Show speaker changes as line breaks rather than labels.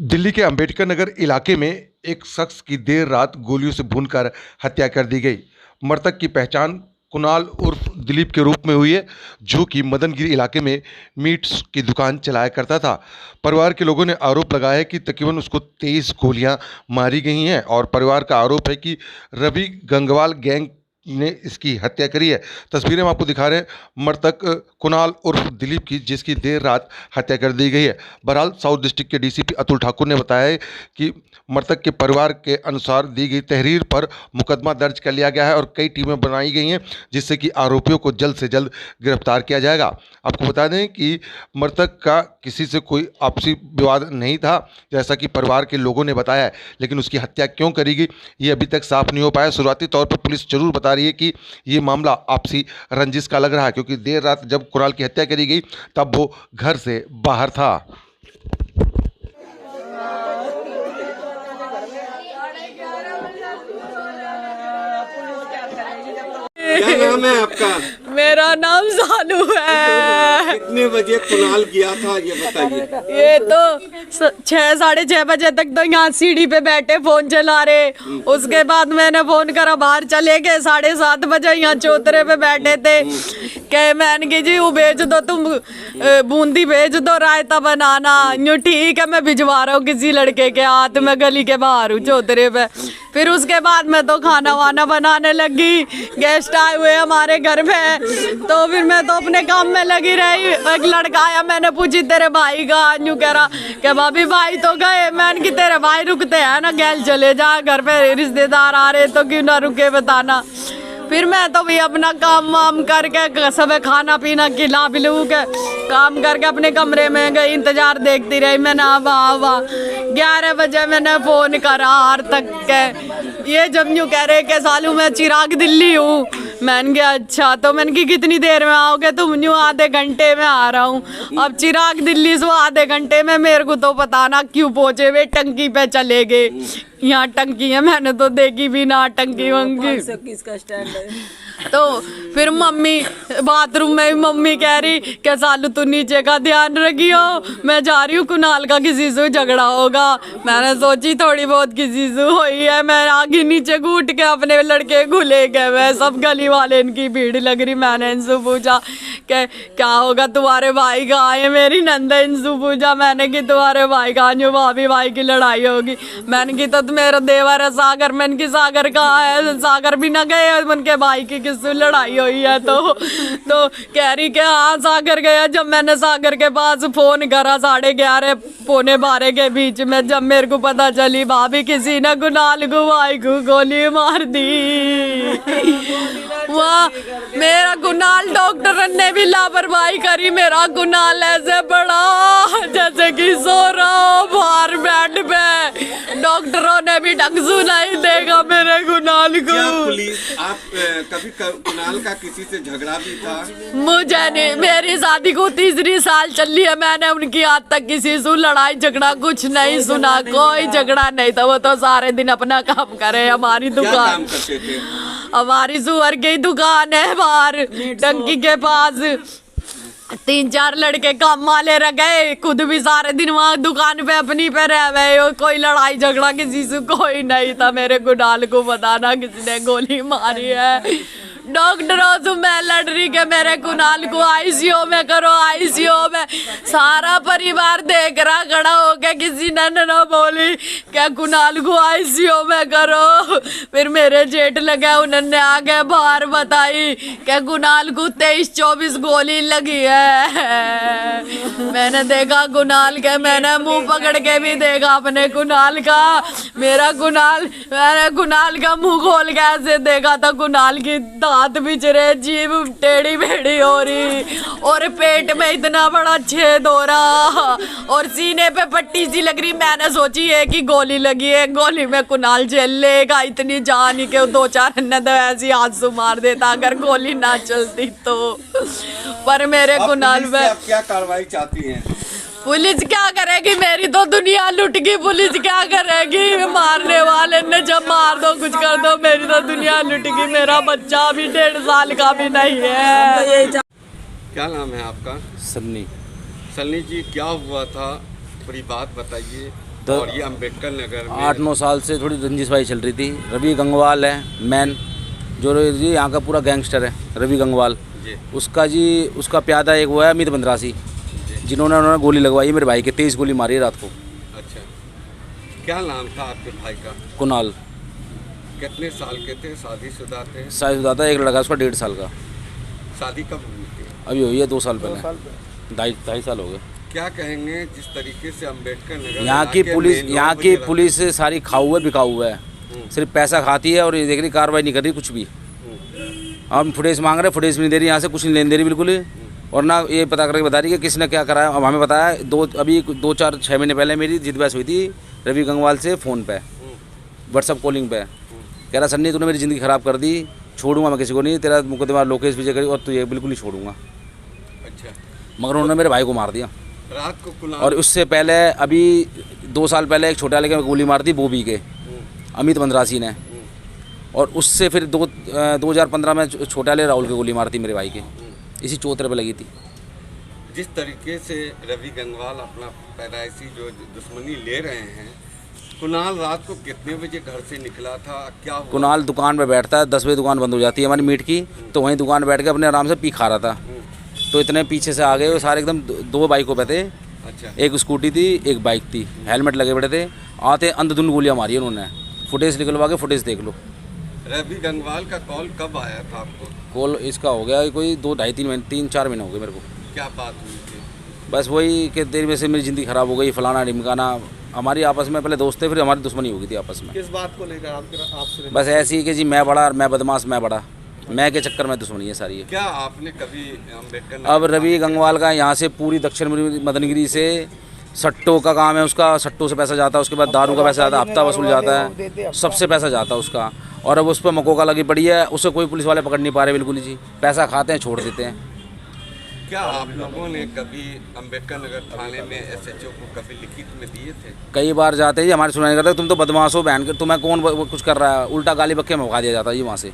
दिल्ली के अंबेडकर नगर इलाके में एक शख्स की देर रात गोलियों से भूनकर हत्या कर दी गई। मृतक की पहचान कुणाल उर्फ दिलीप के रूप में हुई है, जो कि मदनगिरी इलाके में मीट्स की दुकान चलाया करता था। परिवार के लोगों ने आरोप लगाया है कि तकरीबन उसको 23 गोलियां मारी गई हैं और परिवार का आरोप है कि रवि गंगवाल गैंग ने इसकी हत्या करी है। तस्वीरें हम आपको दिखा रहे हैं मृतक कुणाल उर्फ दिलीप की, जिसकी देर रात हत्या कर दी गई है। बहरहाल साउथ डिस्ट्रिक्ट के डीसीपी अतुल ठाकुर ने बताया है कि मृतक के परिवार के अनुसार दी गई तहरीर पर मुकदमा दर्ज कर लिया गया है और कई टीमें बनाई गई हैं, जिससे कि आरोपियों को जल्द से जल्द गिरफ्तार किया जाएगा। आपको बता दें कि मृतक का किसी से कोई आपसी विवाद नहीं था, जैसा कि परिवार के लोगों ने बताया है, लेकिन उसकी हत्या क्यों करी गई ये अभी तक साफ नहीं हो पाया। शुरुआती तौर पर पुलिस जरूर बता रही है कि ये मामला आपसी रंजिश का लग रहा है, क्योंकि देर रात जब कुणाल की हत्या करी गई तब वो घर से बाहर था।
क्या नाम है आपका?
मेरा नाम सानू है।
कितने बजे कुणाल गया था ये बताइए।
ये तो 6-6:30 बजे तक तो यहाँ सीढ़ी पे बैठे फोन चला रहे। उसके बाद मैंने फोन करा, बाहर चले गए। 7:30 बजे यहाँ चौतरे पे बैठे थे। कहे मैंने की जी वो भेज दो, तुम बूंदी भेज दो रायता बनाना। यूँ ठीक है, मैं भिजवा रहा हूँ किसी लड़के के हाथ में, गली के बाहर हूँ चौतरे पे। फिर उसके बाद मैं तो खाना वाना बनाने लगी। गेस्ट आए हुए हमारे घर में, तो फिर मैं तो अपने काम में लगी रही। एक लड़का आया, मैंने पूछी तेरे भाई का, यूँ कह रहा कि भाभी भाई तो गए। मैंने कि तेरे भाई रुकते हैं ना, गैल चले जा, घर पे रिश्तेदार आ रहे तो क्यों ना रुके बताना। फिर मैं तो भी अपना काम वाम करके सब खाना पीना खिला पिलू के काम करके अपने कमरे में गई, इंतजार देखती रही। मैंने वाह 11 बजे मैंने फोन करा हार तक के। ये जब यूँ कह रहे कि सालू मैं चिराग दिल्ली हूँ। मैंने कहा अच्छा, तो मैंने कि कितनी देर में आओगे तुम? यूँ आधे घंटे में आ रहा हूँ। अब चिराग दिल्ली से आधे घंटे में मेरे को तो पता ना क्यों पहुँचे, वे टंकी पे चले गए। यहाँ टंकी है, मैंने तो देखी भी ना टंकी वंकी।
किसका स्टैंड है?
तो फिर मम्मी बाथरूम में मम्मी कह रही कि सालू तू नीचे का ध्यान रखियो, मैं जा रही हूँ, कुणाल का किसी से झगड़ा होगा। मैंने सोची थोड़ी बहुत किसी से हुई है। मैं आगे नीचे घूट के अपने लड़के घुले गए, मैं सब गली वाले इनकी भीड़ लग रही। मैंने इनसे पूछा कि क्या होगा, तुम्हारे भाई कहाँ है? मेरी नंदा इनसे पूछा मैंने कि तुम्हारे भाई कहाँ? जो भाभी भाई की लड़ाई होगी। मैंने की तो मेरा देवर है सागर। मैंने की सागर कहाँ है? सागर भी ना गए, उनके भाई की किससे लड़ाई हुई है। तो कह रही कि हाँ सागर गया। जब मैंने सागर के पास फोन करा 11:30 पौने 12 के बीच में, जब मेरे को पता चली भाभी किसी ने कुणाल को भाई को गोली मार दी। वाह, मेरा कुणाल डॉक्टर ने भी लापरवाही करी। मेरा कुणाल ऐसे बड़ा जैसे कि सो रहा हो बाहर बेड पे, डॉक्टरों ने भी ढंग से नहीं देखा मेरे कुणाल को।
क्या पुलिस आप कभी कुणाल का किसी से झगड़ा भी था?
मुझे नहीं, मेरी शादी को 3री साल चली है, मैंने उनकी आज तक किसी से लड़ाई झगड़ा कुछ नहीं सुना। कोई झगड़ा नहीं था, वो तो सारे दिन अपना काम करे। हमारी दुकान,
क्या काम करते थे?
हमारी सुअर की दुकान है बाहर टंकी के पास। 3-4 लड़के काम वाले रह गए, खुद भी सारे दिन वहाँ दुकान पे अपनी पे रह गए। कोई लड़ाई झगड़ा किसी से कोई नहीं था। मेरे कुणाल को बताना किसी ने गोली मारी है। डॉक्टरों से मैं लड़ रही कि मेरे कुणाल को आईसीयू में करो, आईसीयू में। सारा परिवार देख रहा खड़ा होके, किसी ने ना बोली क्या कुणाल को आईसीयू में करो। फिर मेरे जेठ लगे, उन्होंने आगे बाहर बताई कि कुणाल को 23-24 गोली लगी है। मैंने देखा कुणाल के, मैंने मुंह पकड़ के भी देखा अपने कुणाल का। मैंने कुणाल का मुंह खोल के ऐसे देखा था, कुणाल की दांत बिच रहे, जीभ टेढ़ी मेढ़ी हो रही और पेट में इतना बड़ा छेद हो रहा और सीने पे पट्टी सी लग रही। मैंने सोची है कि गोली लगी है, गोली में कुणाल झेल लेगा। इतनी जान ही के 2-4 ने तो ऐसी हाथ से मार देता अगर गोली ना चलती तो। पर मेरे कुणाल में
क्या कार्रवाई चाहती हैं?
पुलिस क्या करेगी? मेरी तो दुनिया लुट गई, पुलिस क्या करेगी? मारने वाले ने जब मार दो कुछ कर दो, मेरी तो दुनिया लुट गई। मेरा बच्चा अभी 1.5 साल का भी नहीं है।
क्या नाम है आपका?
सन्नी।
सन्नी जी, क्या हुआ था, पूरी बात बताइए।
तो
और ये अम्बेडकर नगर में
8-9 साल से थोड़ी रंजिशबाजी चल रही थी। रवि गंगवाल है मैन, जो जी यहाँ का पूरा गैंगस्टर है रवि गंगवाल।
जी
उसका प्यादा एक वो है अमित बंदरासी, उन्होंने गोली लगवाई मेरे भाई के, 23 गोली मारी है रात को।
अच्छा, क्या नाम था आपके भाई का?
कुणाल।
कितने साल के थे? शादीशुदा थे?
शायद था, एक लड़का उसका 1.5 साल का।
शादी कब हुई थी?
अभी हुई है 2 साल पहले, 2.5 साल हो गए।
क्या कहेंगे जिस तरीके से अम्बेडकर नगर
यहाँ की पुलिस सारी खाऊ है, बिकाऊ है, सिर्फ पैसा खाती है और ये देख रही कार्रवाई नहीं कर रही कुछ भी। हम फुटेज मांग रहे, फुटेज भी नहीं दे रही, यहाँ से कुछ नहीं लेने दे रही बिल्कुल ही, और ना ये पता करके बता रही कि किसने क्या कराया। अब हमें बताया अभी 2-4-6 महीने पहले मेरी जिद बहस हुई थी रवि गंगवाल से फ़ोन पे, व्हाट्सअप कॉलिंग पे। कह रहा सन्नी तूने मेरी ज़िंदगी ख़राब कर दी, छोड़ूंगा मैं किसी को नहीं, तेरा मुकदमा लोकेश विजय करी और तू ये बिल्कुल ही छोड़ूंगा।
अच्छा,
मगर उन्होंने मेरे भाई को मार दिया।
रात को कुणाल
और उससे पहले अभी 2 साल पहले एक छोटे वाले के गोली मार दी बोबी के, अमित बंदरासी ने। और उससे फिर 2015 में छोटे वाले राहुल के गोली मारती मेरे भाई के, इसी चौतरे पे लगी थी।
जिस तरीके से रवि गंगवाल अपना पैदाइशी जो दुश्मनी ले रहे हैं, कुणाल रात को कितने बजे घर से निकला था, क्या हुआ?
कुणाल दुकान पे बैठता है, 10 बजे दुकान बंद हो जाती है हमारी मीट की, तो वहीं दुकान बैठ के अपने आराम से पी खा रहा था। तो इतने पीछे से आ गए वो सारे, एकदम 2 बाइकों पे थे।
अच्छा,
एक स्कूटी थी, एक बाइक थी, हेलमेट लगे पड़े थे। आते अंधाधुंध गोलियां मारी उन्होंने, फुटेज निकलवा के फुटेज देख लो।
रवि गंगवाल का कॉल कब आया था आपको?
कॉल इसका हो गया कोई 2-2.5-3-4 महीने हो गए मेरे को।
क्या बात हुई थी?
बस वही कि देर में से मेरी ज़िंदगी ख़राब हो गई, फलाना ढिमकाना। हमारी आपस में पहले दोस्त थे, फिर हमारी दुश्मनी हो गई थी आपस में।
किस बात को लेकर आपसे?
बस ऐसी ही कि जी मैं बड़ा, मैं बदमाश, मैं बड़ा, मैं के चक्कर में दुश्मनी है सारी है।
क्या आपने कभी अम्बेडकर
अब रवि गंगवाल का यहाँ से पूरी दक्षिण मदनगिरी से सट्टों का काम है उसका, सट्टों से पैसा जाता है, उसके बाद दारू का पैसा जाता है, हफ्ता वसूल जाता है, सबसे पैसा जाता है उसका। और अब उस पर मकोका लगी पड़ी है, उसे कोई पुलिस वाले पकड़ नहीं पा रहे बिल्कुल जी, पैसा खाते हैं छोड़ देते हैं।
क्या आप लोगों ने कभी अम्बेडकर नगर थाने में SHO को कभी लिखित में दिए थे?
कई बार जाते हैं जी, हमारी सुनाई करते तुम तो बदमाश हो बहन के, तुम्हें कौन कुछ कर रहा है, उल्टा गाली बक्के में भगा दिया जाता है जी वहाँ से।